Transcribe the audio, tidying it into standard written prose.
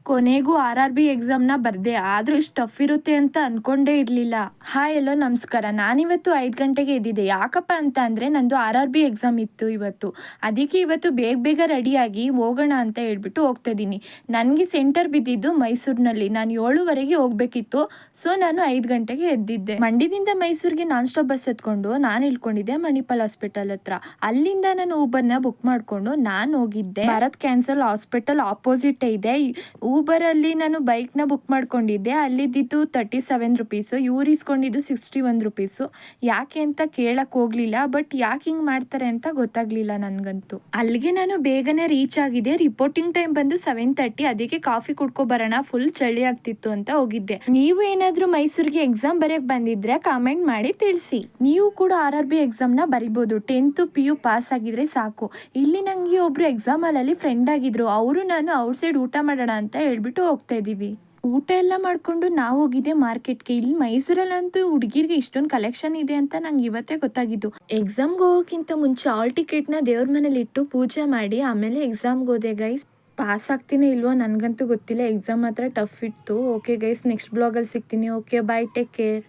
ಕೊನೆಗೂ RRB ಎಕ್ಸಾಮ್ನ ಬರ್ದೆ. ಆದರೂ ಇಷ್ಟು ಟಫ್ ಇರುತ್ತೆ ಅಂತ ಅನ್ಕೊಂಡೇ ಇರಲಿಲ್ಲ. ಹಾಯ್ ಎಲ್ಲೋ ನಮಸ್ಕಾರ. ನಾನಿವತ್ತು 5 ಗಂಟೆಗೆ ಎದ್ದಿದ್ದೆ. ಯಾಕಪ್ಪ ಅಂತ ಅಂದರೆ ನಂದು RRB ಎಕ್ಸಾಮ್ ಇತ್ತು ಇವತ್ತು. ಅದಕ್ಕೆ ಇವತ್ತು ಬೇಗ ಬೇಗ ರೆಡಿಯಾಗಿ ಹೋಗೋಣ ಅಂತ ಹೇಳ್ಬಿಟ್ಟು ಹೋಗ್ತಾ ಇದ್ದೀನಿ. ನನಗೆ ಸೆಂಟರ್ ಬಿದ್ದಿದ್ದು ಮೈಸೂರಿನಲ್ಲಿ. ನಾನು 7:15ಗೆ ಹೋಗಬೇಕಿತ್ತು. ಸೊ ನಾನು 5 ಗಂಟೆಗೆ ಎದ್ದಿದ್ದೆ. ಮಂಡ್ಯದಿಂದ ಮೈಸೂರಿಗೆ ನಾನ್ ಸ್ಟಾಪ್ ಬಸ್ ಎತ್ಕೊಂಡು ನಾನು ಇಳ್ಕೊಂಡಿದ್ದೆ ಮಣಿಪಾಲ್ ಹಾಸ್ಪಿಟಲ್ ಹತ್ರ. ಅಲ್ಲಿಂದ ನಾನು ಊಬರ್ನ ಬುಕ್ ಮಾಡಿಕೊಂಡು ನಾನು ಹೋಗಿದ್ದೆ. ಭಾರತ್ ಕ್ಯಾನ್ಸರ್ ಹಾಸ್ಪಿಟಲ್ ಆಪೋಸಿಟ್ ಇದೆ. ಊಬರಲ್ಲಿ ನಾನು ಬೈಕ್ನ ಬುಕ್ ಮಾಡ್ಕೊಂಡಿದ್ದೆ. ಅಲ್ಲಿದ್ದಿದ್ದು 37 ರುಪೀಸು, ಇವ್ರು ಇಸ್ಕೊಂಡಿದ್ದು 61 ರುಪೀಸು. ಯಾಕೆ ಅಂತ ಕೇಳಕ್ಕೆ ಹೋಗಲಿಲ್ಲ. ಬಟ್ ಯಾಕೆ ಹಿಂಗೆ ಮಾಡ್ತಾರೆ ಅಂತ ಗೊತ್ತಾಗಲಿಲ್ಲ ನನಗಂತೂ. ಅಲ್ಲಿಗೆ ನಾನು ಬೇಗನೆ ರೀಚ್ ಆಗಿದೆ. ರಿಪೋರ್ಟಿಂಗ್ ಟೈಮ್ ಬಂದು 7:30. ಅದಕ್ಕೆ ಕಾಫಿ ಕುಡ್ಕೊಬರೋಣ, ಫುಲ್ ಚಳಿ ಆಗ್ತಿತ್ತು ಅಂತ ಹೋಗಿದ್ದೆ. ನೀವು ಏನಾದರೂ ಮೈಸೂರಿಗೆ ಎಕ್ಸಾಮ್ ಬರೆಯೋಕ್ಕೆ ಬಂದಿದ್ರೆ ಕಾಮೆಂಟ್ ಮಾಡಿ ತಿಳಿಸಿ. ನೀವು ಕೂಡ RRB ಎಕ್ಸಾಮ್ನ ಬರಿಬೋದು. 10th PU ಪಾಸ್ ಆಗಿದ್ರೆ ಸಾಕು. ಇಲ್ಲಿ ನನಗೆ ಒಬ್ರು ಎಕ್ಸಾಮ್ ಹಾಲಲ್ಲಿ ಫ್ರೆಂಡ್ ಆಗಿದ್ರು. ಅವರು ನಾನು ಔಟ್ ಸೈಡ್ ಊಟ ಮಾಡೋಣ ಅಂತ ಹೇಳ್ಬಿಟ್ಟು ಹೋಗ್ತಾ ಇದ್ದೀವಿ. ಊಟ ಎಲ್ಲ ಮಾಡಿಕೊಂಡು ನಾವು ಹೋಗಿದ್ದೆ ಮಾರ್ಕೆಟ್ಗೆ. ಇಲ್ಲಿ ಮೈಸೂರಲ್ಲಂತೂ ಹುಡುಗಿರಿಗೆ ಇಷ್ಟೊಂದು ಕಲೆಕ್ಷನ್ ಇದೆ ಅಂತ ನಂಗೆ ಇವತ್ತೇ ಗೊತ್ತಾಗಿದ್ದು. ಎಕ್ಸಾಮ್ಗೆ ಹೋಗೋಕ್ಕಿಂತ ಮುಂಚೆ ಆಲ್ ಟಿಕೆಟ್ನ ದೇವ್ರ ಮನೇಲಿ ಇಟ್ಟು ಪೂಜೆ ಮಾಡಿ ಆಮೇಲೆ ಎಕ್ಸಾಮ್ಗೆ ಹೋದೆ ಗೈಸ್. ಪಾಸ್ ಆಗ್ತೀನಿ ಇಲ್ವೋ ನನಗಂತೂ ಗೊತ್ತಿಲ್ಲ. ಎಕ್ಸಾಮ್ ಮಾತ್ರ ಟಫ್ ಇತ್ತು. ಓಕೆ ಗೈಸ್, ನೆಕ್ಸ್ಟ್ ಬ್ಲಾಗಲ್ಲಿ ಸಿಗ್ತೀನಿ. Okay bye, take care.